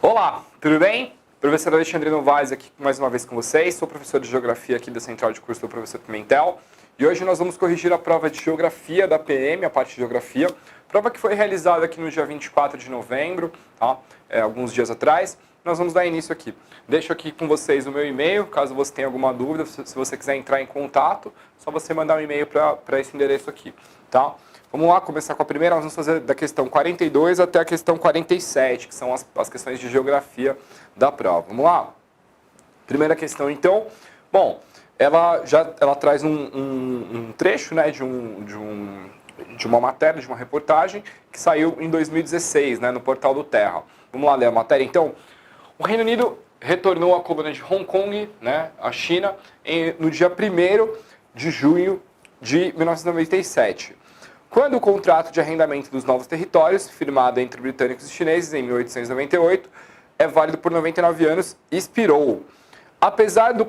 Olá, tudo bem? Professor Alexandre Novaes aqui mais uma vez com vocês. Sou professor de Geografia aqui da Central de Curso do Professor Pimentel. E hoje nós vamos corrigir a prova de Geografia da PM, a parte de Geografia. Prova que foi realizada aqui no dia 24 de novembro, tá? Alguns dias atrás. Nós vamos dar início aqui. Deixo aqui com vocês o meu e-mail, caso você tenha alguma dúvida, se você quiser entrar em contato, só você mandar um e-mail para esse endereço aqui, tá? Vamos lá, começar com a primeira, nós vamos fazer da questão 42 até a questão 47, que são as questões de geografia da prova. Vamos lá? Primeira questão, então. Bom, ela traz um trecho, né, de uma matéria, de uma reportagem, que saiu em 2016, né, no portal do Terra. Vamos lá ler a matéria, então. O Reino Unido retornou à colônia de Hong Kong, né, à China, no dia 1º de junho de 1997. Quando o contrato de arrendamento dos novos territórios, firmado entre britânicos e chineses em 1898, é válido por 99 anos, expirou. Apesar do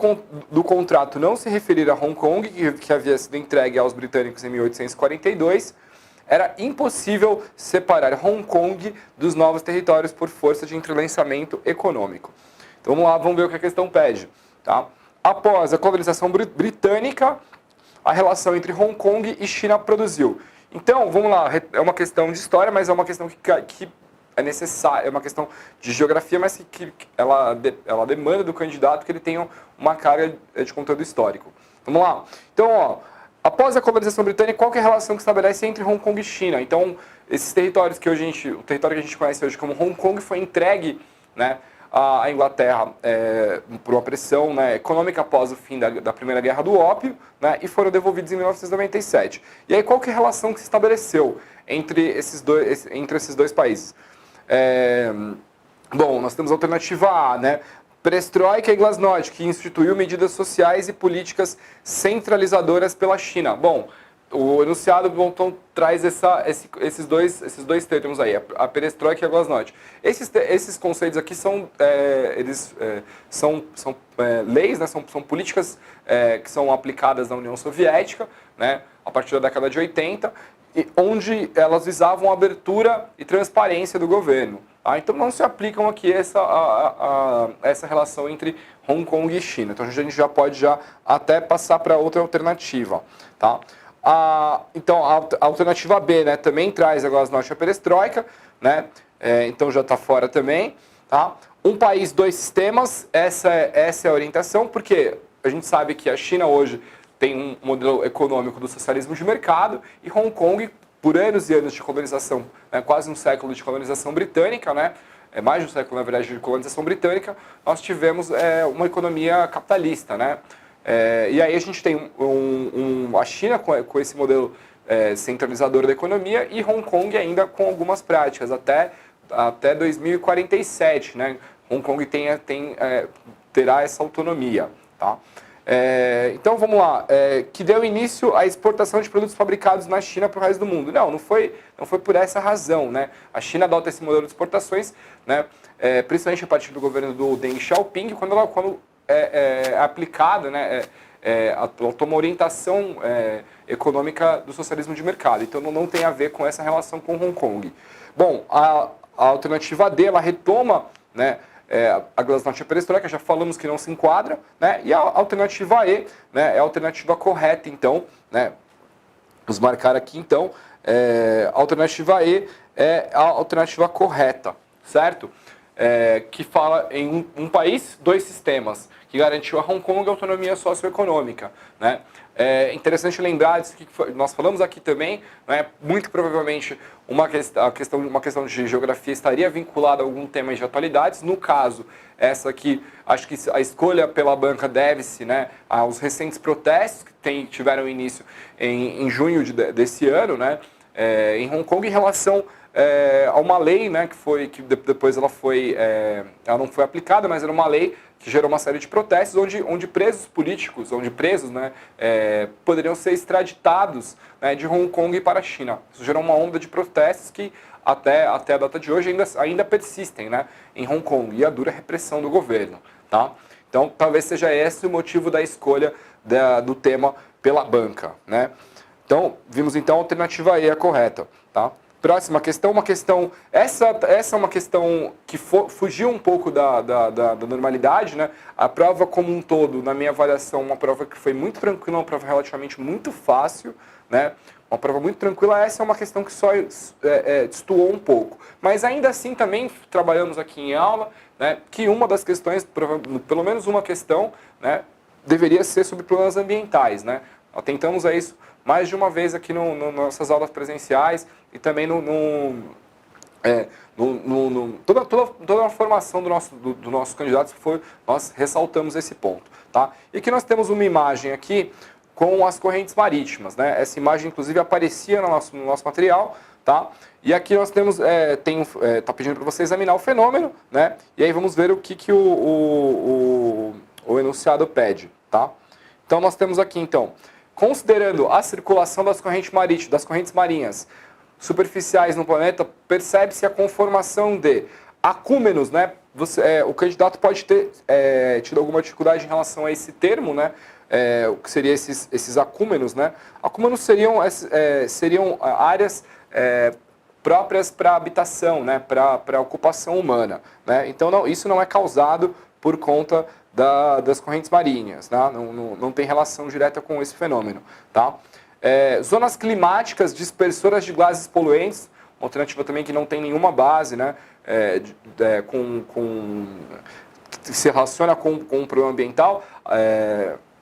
contrato não se referir a Hong Kong, que havia sido entregue aos britânicos em 1842, era impossível separar Hong Kong dos novos territórios por força de entrelaçamento econômico. Então vamos lá, vamos ver o que a questão pede. Tá? Após a colonização britânica, a relação entre Hong Kong e China produziu. Então, vamos lá, é uma questão de história, mas é uma questão que é necessária, é uma questão de geografia, mas que ela demanda do candidato que ele tenha uma carga de conteúdo histórico. Vamos lá. Então, ó, após a colonização britânica, qual que é a relação que estabelece entre Hong Kong e China? Então, esses territórios que o território que a gente conhece hoje como Hong Kong foi entregue, né, à Inglaterra por uma pressão, né, econômica após o fim da Primeira Guerra do Ópio, né, e foram devolvidos em 1997. E aí qual que é a relação que se estabeleceu entre esses dois países? Bom, nós temos a alternativa A, né, Perestroika e Glasnost, que instituiu medidas sociais e políticas centralizadoras pela China. Bom, o enunciado então traz esses dois termos aí, a perestroika e a glasnost. Esses conceitos aqui são leis, né, são políticas que são aplicadas na União Soviética, né, a partir da década de 80, onde elas visavam a abertura e transparência do governo. Tá? Então não se aplicam aqui essa relação entre Hong Kong e China. Então a gente já pode até passar para outra alternativa. Tá? Então, a alternativa B, né, também traz a glasnost e a perestroika, né, então já está fora também. Tá? Um país, dois sistemas, essa é a orientação, porque a gente sabe que a China hoje tem um modelo econômico do socialismo de mercado e Hong Kong, por anos e anos de colonização, né, quase um século de colonização britânica, né, mais de um século, na verdade, de colonização britânica, nós tivemos uma economia capitalista, né? E aí a gente tem a China com esse modelo centralizador da economia e Hong Kong ainda com algumas práticas, até 2047, né? Hong Kong terá essa autonomia. Tá? Então vamos lá, que deu início à exportação de produtos fabricados na China para o resto do mundo. Não foi por essa razão. Né? A China adota esse modelo de exportações, né? Principalmente a partir do governo do Deng Xiaoping, quando é aplicada, né, ela toma uma orientação econômica do socialismo de mercado. Então não tem a ver com essa relação com Hong Kong. Bom, a alternativa D, ela retoma, né, a glasnost e a perestroika, já falamos que não se enquadra, né, e a alternativa E, né, é a alternativa correta, então, né, vamos marcar aqui, então, a alternativa E é a alternativa correta, certo? Que fala em um país, dois sistemas, que garantiu a Hong Kong autonomia socioeconômica. Né? É interessante lembrar disso que nós falamos aqui também, né? Muito provavelmente uma questão de geografia estaria vinculada a algum tema de atualidades. No caso, essa aqui, acho que a escolha pela banca deve-se, né, aos recentes protestos que tiveram início em junho desse ano, né, em Hong Kong, em relação a uma lei, né, que depois ela não foi aplicada, mas era uma lei que gerou uma série de protestos, onde presos políticos, né, poderiam ser extraditados, né, de Hong Kong para a China. Isso gerou uma onda de protestos que até a data de hoje ainda persistem, né, em Hong Kong, e a dura repressão do governo. Tá? Então talvez seja esse o motivo da escolha do tema pela banca. Né? Então, vimos então a alternativa E a correta. Tá? Próxima questão, essa é uma questão que fugiu um pouco da normalidade, né? A prova como um todo, na minha avaliação, uma prova que foi muito tranquila, uma prova relativamente muito fácil, né? Uma prova muito tranquila, essa é uma questão que só destoou um pouco. Mas ainda assim também trabalhamos aqui em aula, né, que uma das questões, pelo menos uma questão, né, deveria ser sobre problemas ambientais, né? Atentamos a isso mais de uma vez aqui nas nossas aulas presenciais e também toda a formação do nosso candidato, nós ressaltamos esse ponto. Tá? E aqui nós temos uma imagem aqui com as correntes marítimas. Né? Essa imagem, inclusive, aparecia no nosso material. Tá? E aqui nós temos, está pedindo para você examinar o fenômeno, né? E aí vamos ver o que o enunciado pede. Tá? Então nós temos aqui, então, considerando a circulação das correntes marítimas, das correntes marinhas superficiais no planeta, percebe-se a conformação de acúmenos, né? O candidato pode ter tido alguma dificuldade em relação a esse termo, né? O que seriam esses acúmenos, né? Acúmenos seriam áreas próprias para habitação, né? Para ocupação humana, né? Então isso não é causado por conta das correntes marinhas, tá? Não tem relação direta com esse fenômeno. Tá? Zonas climáticas dispersoras de gases poluentes, uma alternativa também que não tem nenhuma base, né? Que se relaciona com o problema ambiental.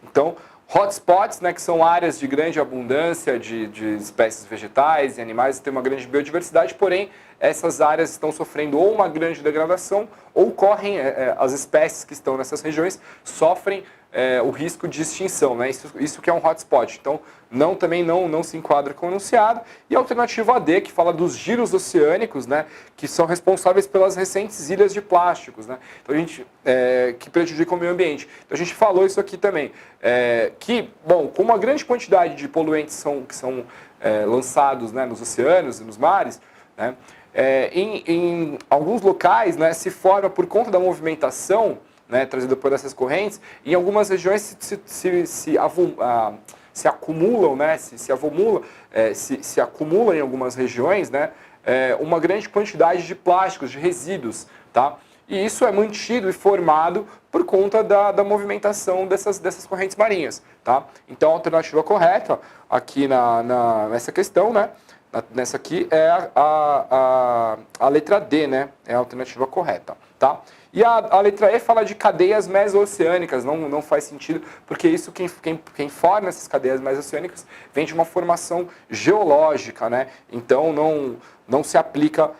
Então, hotspots, né, que são áreas de grande abundância de espécies vegetais e animais, tem uma grande biodiversidade, porém essas áreas estão sofrendo ou uma grande degradação ou correm, as espécies que estão nessas regiões sofrem o risco de extinção, né? Isso que é um hotspot. Então, também não se enquadra com o enunciado. E a alternativa D, que fala dos giros oceânicos, né? Que são responsáveis pelas recentes ilhas de plásticos, né? Então, que prejudicam o meio ambiente. Então, a gente falou isso aqui também. Com uma grande quantidade de poluentes que são lançados, né, nos oceanos e nos mares, né? Em alguns locais, né, se forma por conta da movimentação, né, trazida por essas correntes, e em algumas regiões se acumulam, né, se acumula em algumas regiões, né, uma grande quantidade de plásticos, de resíduos, tá? E isso é mantido e formado por conta da movimentação dessas correntes marinhas, tá? Então a alternativa correta aqui nessa questão, né, nessa aqui é a letra D, né? É a alternativa correta, tá? E a letra E fala de cadeias meso-oceânicas, não faz sentido, porque isso quem forma essas cadeias meso-oceânicas vem de uma formação geológica, né? Então não se aplica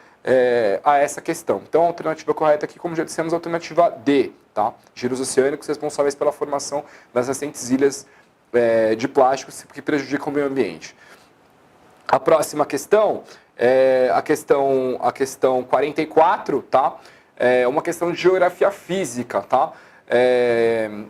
a essa questão. Então a alternativa correta aqui, como já dissemos, é a alternativa D, tá? Giros oceânicos responsáveis pela formação das recentes ilhas de plásticos que prejudicam o meio ambiente. A próxima questão é a questão 44, tá? É uma questão de geografia física, tá?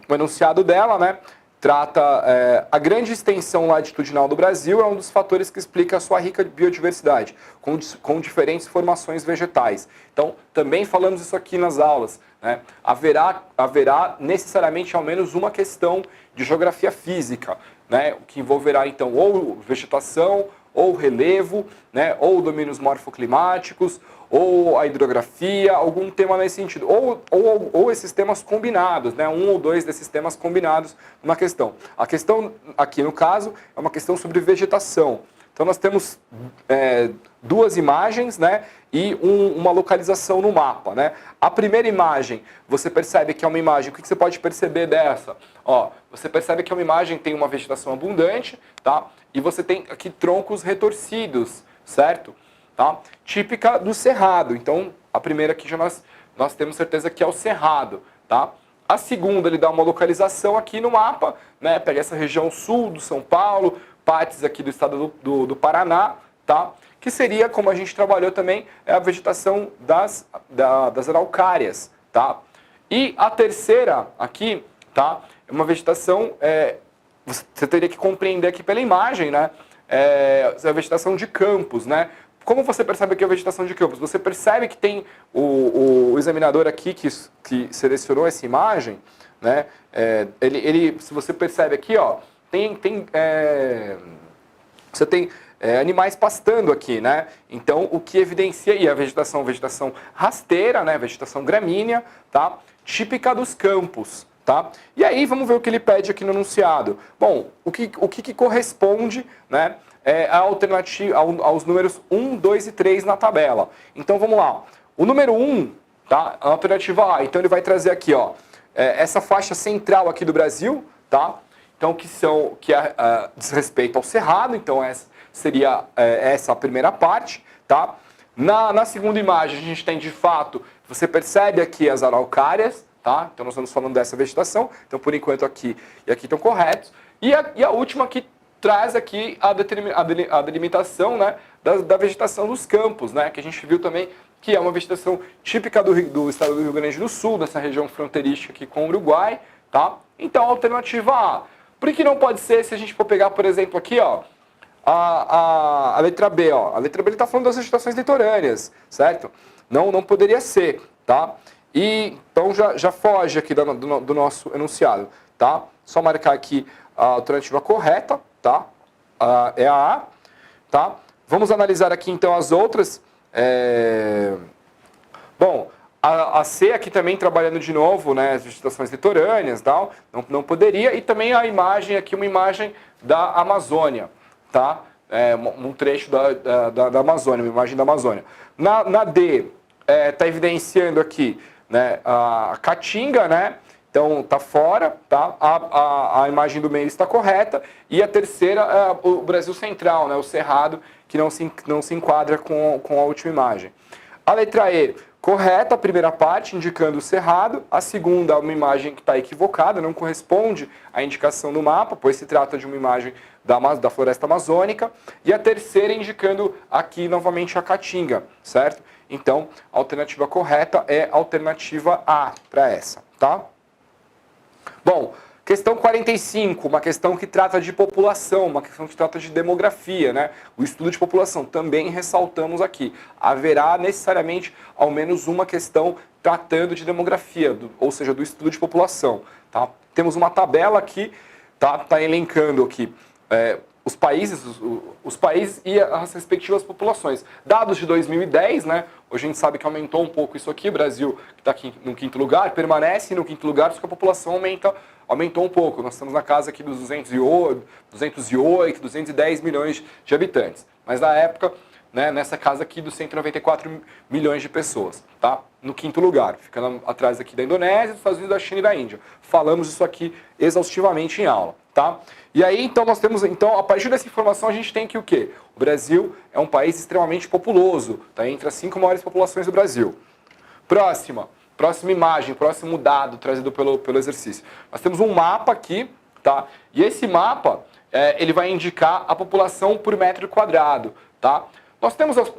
O enunciado dela, né, trata a grande extensão latitudinal do Brasil é um dos fatores que explica a sua rica biodiversidade, com diferentes formações vegetais. Então, também falamos isso aqui nas aulas, né? Haverá necessariamente ao menos uma questão de geografia física, né, que envolverá, então, ou vegetação, ou relevo, né, ou domínios morfoclimáticos, ou a hidrografia, algum tema nesse sentido. Ou esses temas combinados, né, um ou dois desses temas combinados na questão. A questão aqui, no caso, é uma questão sobre vegetação. Então, nós temos duas imagens, né, e uma localização no mapa, né? A primeira imagem, você percebe que é uma imagem, o que você pode perceber dessa? Ó, você percebe que é uma imagem que tem uma vegetação abundante, tá? E você tem aqui troncos retorcidos, certo? Tá? Típica do cerrado. Então, a primeira aqui já nós temos certeza que é o cerrado, tá? A segunda, ele dá uma localização aqui no mapa, né? Pega essa região sul do São Paulo, partes aqui do estado do Paraná, tá? Que seria, como a gente trabalhou também, a vegetação das araucárias, tá? E a terceira aqui, tá? É uma vegetação, você teria que compreender aqui pela imagem, né? A vegetação de campos, né? Como você percebe que é a vegetação de campos? Você percebe que tem o examinador aqui que selecionou essa imagem, né? Se você percebe aqui, ó, você tem animais pastando aqui, né? Então, o que evidencia, e a vegetação rasteira, né? Vegetação gramínea, tá? Típica dos campos, tá? E aí, vamos ver o que ele pede aqui no enunciado. Bom, o que corresponde, né? A alternativa aos números 1, 2 e 3 na tabela. Então, vamos lá. O número 1, tá? A alternativa A. Então, ele vai trazer aqui, ó, essa faixa central aqui do Brasil, tá? Então, que diz respeito ao Cerrado. Então, essa seria essa a primeira parte, tá? Na segunda imagem, a gente tem, de fato, você percebe aqui as araucárias, tá? Então, nós estamos falando dessa vegetação. Então, por enquanto, aqui e aqui estão corretos. E a última que traz aqui a delimitação, né, da vegetação dos campos, né, que a gente viu também que é uma vegetação típica do estado do Rio Grande do Sul, dessa região fronteiriça aqui com o Uruguai, tá? Então, a alternativa A. Por que não pode ser, se a gente for pegar, por exemplo, aqui, ó, a letra B, ó. A letra B está falando das vegetações litorâneas, certo? Não poderia ser, tá? E, então, já foge aqui do nosso enunciado, tá? Só marcar aqui a alternativa correta, tá? É a A, tá? Vamos analisar aqui, então, as outras. Bom, a C aqui também trabalhando de novo, né, as vegetações litorâneas e tal, não poderia. E também a imagem aqui, uma imagem da Amazônia, tá? Um trecho da Amazônia, uma imagem da Amazônia. Na D, está evidenciando aqui, né, a Caatinga, né? Então, está fora, tá? A imagem do meio está correta. E a terceira, o Brasil Central, né, o Cerrado, que não se enquadra com a última imagem. A letra E, correta, a primeira parte, indicando o Cerrado. A segunda, uma imagem que está equivocada, não corresponde à indicação do mapa, pois se trata de uma imagem da floresta amazônica. E a terceira, indicando aqui novamente a Caatinga, certo? Então, a alternativa correta é a alternativa A para essa, tá? Bom, questão 45, uma questão que trata de população, uma questão que trata de demografia, né? O estudo de população, também ressaltamos aqui. Haverá necessariamente ao menos uma questão tratando de demografia, ou seja, do estudo de população, tá? Temos uma tabela aqui, tá elencando aqui os países e as respectivas populações. Dados de 2010, né? Hoje a gente sabe que aumentou um pouco isso aqui. O Brasil, que está aqui no quinto lugar, permanece no quinto lugar, só que a população aumentou um pouco. Nós estamos na casa aqui dos 208, 210 milhões de habitantes. Mas na época, né, nessa casa aqui dos 194 milhões de pessoas, tá? No quinto lugar, ficando atrás aqui da Indonésia, dos Estados Unidos, da China e da Índia. Falamos isso aqui exaustivamente em aula, tá? E aí, então, nós temos, a partir dessa informação, a gente tem que o quê? O Brasil é um país extremamente populoso, tá? Entre as 5 maiores populações do Brasil. Próxima imagem, próximo dado trazido pelo exercício. Nós temos um mapa aqui, tá? E esse mapa, ele vai indicar a população por metro quadrado, tá?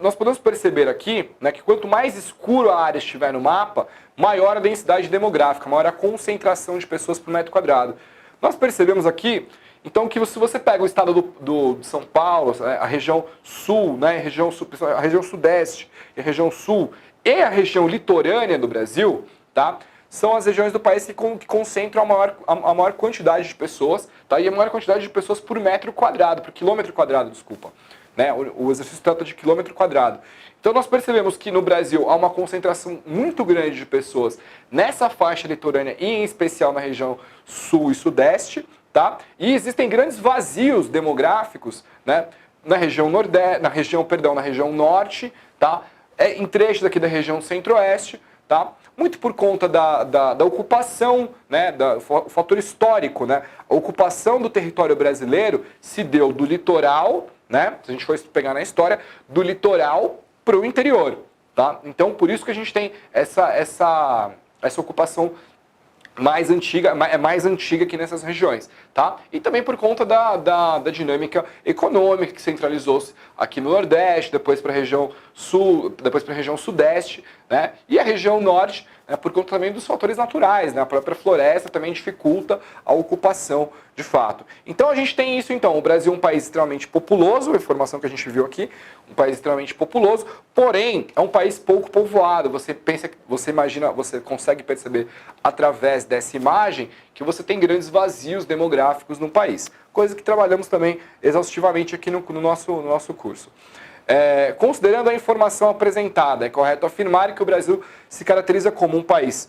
Nós podemos perceber aqui, né, que quanto mais escuro a área estiver no mapa, maior a densidade demográfica, maior a concentração de pessoas por metro quadrado. Nós percebemos aqui, então, que se você pega o estado de São Paulo, a região sul, né, a região sudeste e a região sul e a região litorânea do Brasil, tá, são as regiões do país que concentram a maior quantidade de pessoas, tá, e a maior quantidade de pessoas por metro quadrado, por quilômetro quadrado, desculpa. Né, o exercício trata de quilômetro quadrado. Então nós percebemos que no Brasil há uma concentração muito grande de pessoas nessa faixa litorânea e em especial na região sul e sudeste, tá? E existem grandes vazios demográficos, né, na região na região norte, tá? Em trechos aqui da região centro-oeste, tá? Muito por conta da ocupação, né, o fator histórico, né? A ocupação do território brasileiro se deu do litoral, né? Se a gente for pegar na história, do litoral para o interior, tá? Então, por isso que a gente tem essa ocupação mais antiga aqui nessas regiões, tá? E também por conta da dinâmica econômica que centralizou-se aqui no Nordeste, depois para a região Sul, depois para a região Sudeste, né? E a região Norte né, por conta também dos fatores naturais, né? A própria floresta também dificulta a ocupação de fato. Então a gente tem isso, então, o Brasil é um país extremamente populoso, a informação que a gente viu aqui, um país extremamente populoso, porém é um país pouco povoado. Você pensa, você imagina, você consegue perceber através dessa imagem que você tem grandes vazios demográficos no país, coisa que trabalhamos também exaustivamente aqui no nosso curso. Considerando a informação apresentada, é correto afirmar que o Brasil se caracteriza como um país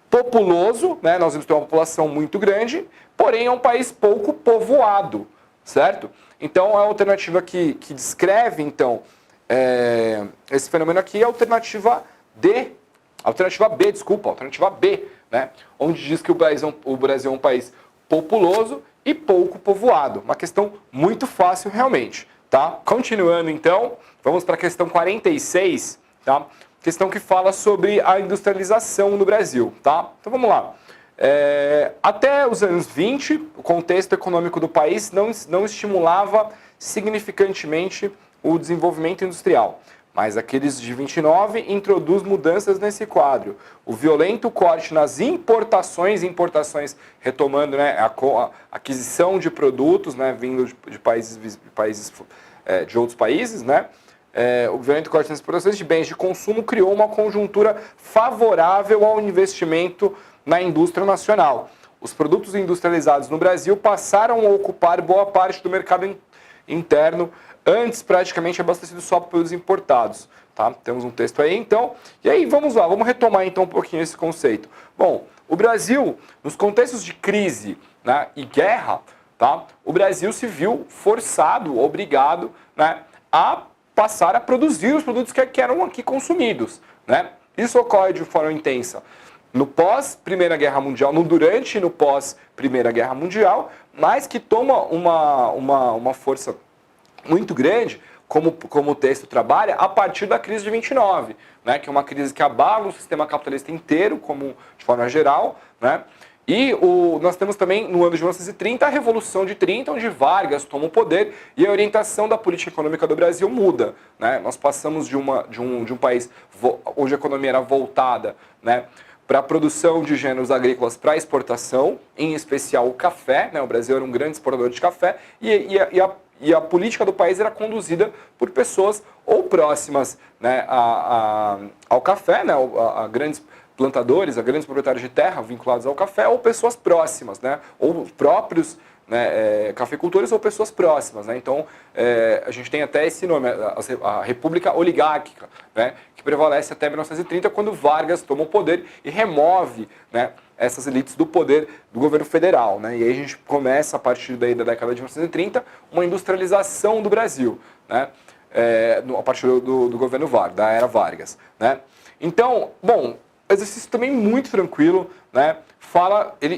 populoso, né? Nós temos uma população muito grande, porém é um país pouco povoado, certo? Então a alternativa que descreve então esse fenômeno aqui é a alternativa B, né? Onde diz que o Brasil é um país populoso e pouco povoado. Uma questão muito fácil realmente, tá? Continuando então, vamos para a questão 46, tá? Questão que fala sobre a industrialização no Brasil, tá? Então vamos lá. Até os anos 20, o contexto econômico do país não estimulava significantemente o desenvolvimento industrial. Mas aqueles de 29 introduz mudanças nesse quadro. O violento corte nas importações retomando, né, a aquisição de produtos, né, vindo de países de outros países, né? O violento corte nas exportações de bens de consumo criou uma conjuntura favorável ao investimento na indústria nacional. Os produtos industrializados no Brasil passaram a ocupar boa parte do mercado interno, antes praticamente abastecido só por produtos importados. Tá? Temos um texto aí, então. E aí, vamos lá, vamos retomar então um pouquinho esse conceito. Bom, o Brasil, nos contextos de crise, né, e guerra, tá, o Brasil se viu forçado, obrigado, né, a passar a produzir os produtos que eram aqui consumidos, né? Isso ocorre de forma intensa no pós-Primeira Guerra Mundial, no durante e no pós-Primeira Guerra Mundial, mas que toma uma força muito grande, como o texto trabalha, a partir da crise de 29, né? Que é uma crise que abala o sistema capitalista inteiro, de forma geral, né? E nós temos também, no ano de 1930, a Revolução de 30, onde Vargas toma o poder e a orientação da política econômica do Brasil muda, né? Nós passamos de um país onde a economia era voltada, né, para a produção de gêneros agrícolas para exportação, em especial o café, né? O Brasil era um grande exportador de café e a política do país era conduzida por pessoas ou próximas, né, ao café, né, a grandes plantadores, a grandes proprietários de terra vinculados ao café, ou pessoas próximas, né, ou próprios, né, cafeicultores ou pessoas próximas, né? Então a gente tem até esse nome, a República Oligárquica, né, que prevalece até 1930, quando Vargas toma o poder e remove, né, essas elites do poder do governo federal, né? E aí a gente começa, a partir daí da década de 1930, uma industrialização do Brasil, né? A partir do governo Vargas, da era Vargas, né? Então, bom, exercício também muito tranquilo, né?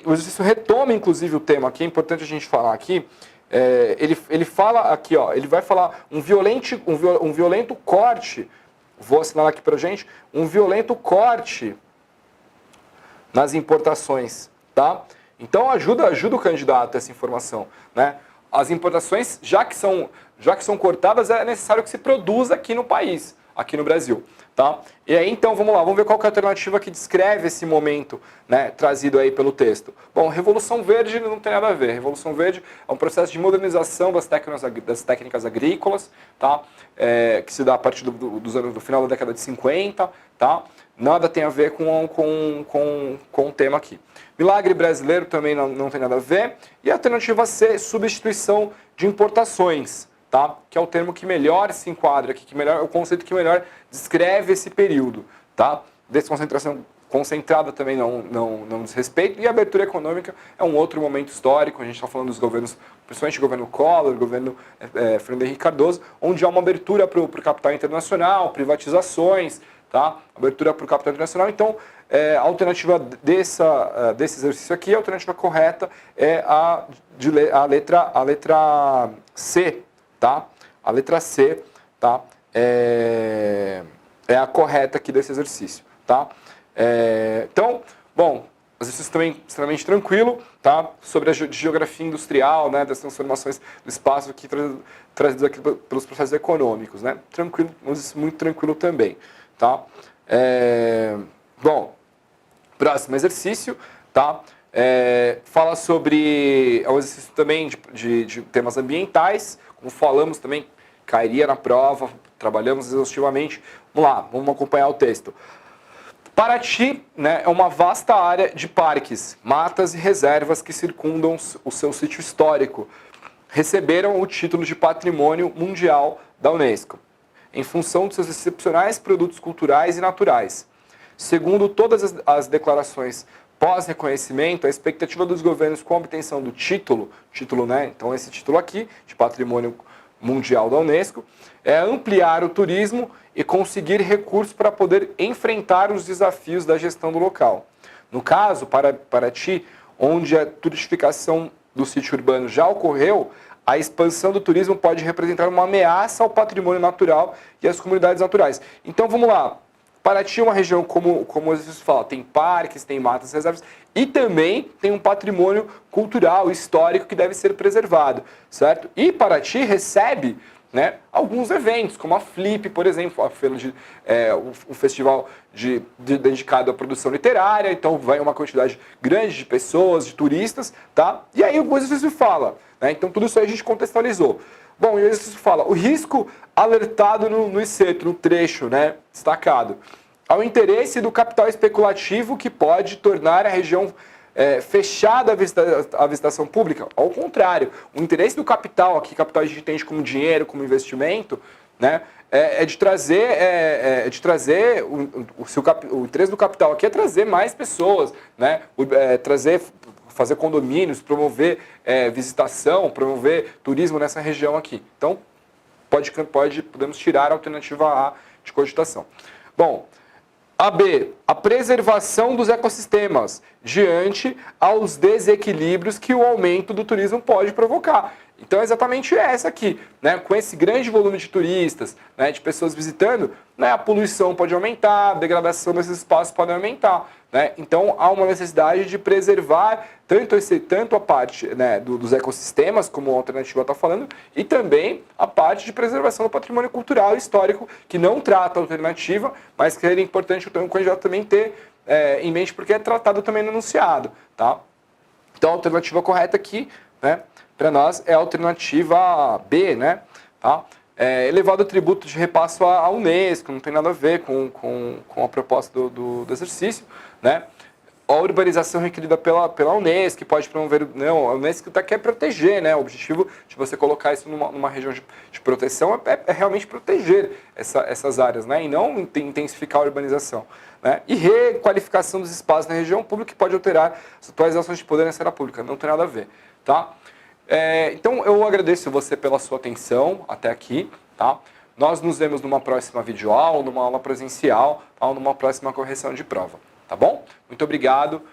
O exercício retoma, inclusive, o tema aqui, é importante a gente falar aqui. Ele fala aqui, ó, ele vai falar um violento corte, vou assinalar aqui pra gente, um violento corte nas importações, tá? Então ajuda o candidato essa informação, né? As importações, já que são cortadas, é necessário que se produza aqui no país, aqui no Brasil, tá? E aí então vamos lá, vamos ver qual que é a alternativa que descreve esse momento, né, trazido aí pelo texto. Bom, Revolução Verde não tem nada a ver. Revolução Verde é um processo de modernização das técnicas agrícolas, tá? Que se dá a partir do final da década de 50, tá? Nada tem a ver com o tema aqui. Milagre brasileiro também não tem nada a ver. E a alternativa C, substituição de importações, tá? Que é o termo que melhor se enquadra aqui, é o conceito que melhor descreve esse período, tá? Desconcentração concentrada também não diz respeito. E a abertura econômica é um outro momento histórico. A gente está falando dos governos, principalmente o governo Collor, o governo Fernando Henrique Cardoso, onde há uma abertura para o capital internacional, privatizações, tá? Abertura para o capital internacional. Então, a alternativa desse exercício aqui, a alternativa correta é a letra C, tá? A letra C, tá? É a correta aqui desse exercício, tá? Então, bom, exercício também extremamente tranquilo, tá? Sobre a geografia industrial, né? Das transformações do espaço aqui trazidos aqui pelos processos econômicos, né? Tranquilo, mas muito tranquilo também, tá? Bom, Próximo exercício, tá? Fala sobre o exercício também de temas ambientais, como falamos também, cairia na prova, trabalhamos exaustivamente. Vamos lá, vamos acompanhar o texto. Paraty, né, é uma vasta área de parques, matas e reservas que circundam o seu sítio histórico. Receberam o título de Patrimônio Mundial da Unesco, em função de seus excepcionais produtos culturais e naturais. Segundo todas as declarações pós-reconhecimento, a expectativa dos governos com a obtenção do título, né, então esse título aqui, de Patrimônio Mundial da Unesco, é ampliar o turismo e conseguir recursos para poder enfrentar os desafios da gestão do local. No caso, para Paraty, onde a turistificação do sítio urbano já ocorreu, a expansão do turismo pode representar uma ameaça ao patrimônio natural e às comunidades naturais. Então vamos lá. Paraty é uma região, como o exercício fala, tem parques, tem matas, reservas e também tem um patrimônio cultural, histórico que deve ser preservado, certo? E Paraty recebe, né, alguns eventos, como a Flip, por exemplo, a feira um festival dedicado à produção literária, então vai uma quantidade grande de pessoas, de turistas, tá? E aí o exercício fala, né? Então tudo isso aí a gente contextualizou. Bom, e o exercício fala, o risco alertado no excerto, no trecho, né, destacado, ao interesse do capital especulativo que pode tornar a região fechada à visitação pública. Ao contrário, o interesse do capital, aqui capital a gente entende como dinheiro, como investimento, né, o interesse do capital aqui é trazer mais pessoas, né, fazer condomínios, promover visitação, promover turismo nessa região aqui. Então, podemos tirar a alternativa A de cogitação. Bom, a B, a preservação dos ecossistemas diante aos desequilíbrios que o aumento do turismo pode provocar. Então é exatamente essa aqui, né? Com esse grande volume de turistas, né, de pessoas visitando, né, a poluição pode aumentar, a degradação desses espaços pode aumentar, né? Então há uma necessidade de preservar tanto a parte, né, dos ecossistemas, como a alternativa está falando, e também a parte de preservação do patrimônio cultural e histórico, que não trata a alternativa, mas que é importante o candidato também ter em mente, porque é tratado também no enunciado, tá? Então a alternativa correta aqui, né, para nós é a alternativa B, né? Tá? Elevado tributo de repasso à Unesco, não tem nada a ver com a proposta do exercício, né? A urbanização requerida pela Unesco, que pode promover... Não, a Unesco quer proteger, né? O objetivo de você colocar isso numa região de proteção é realmente proteger essas áreas, né? E não intensificar a urbanização. Né? E requalificação dos espaços na região pública, que pode alterar as atuais ações de poder na esfera pública. Não tem nada a ver, tá? Então, eu agradeço você pela sua atenção até aqui, tá? Nós nos vemos numa próxima videoaula, numa aula presencial, ou numa próxima correção de prova, tá bom? Muito obrigado.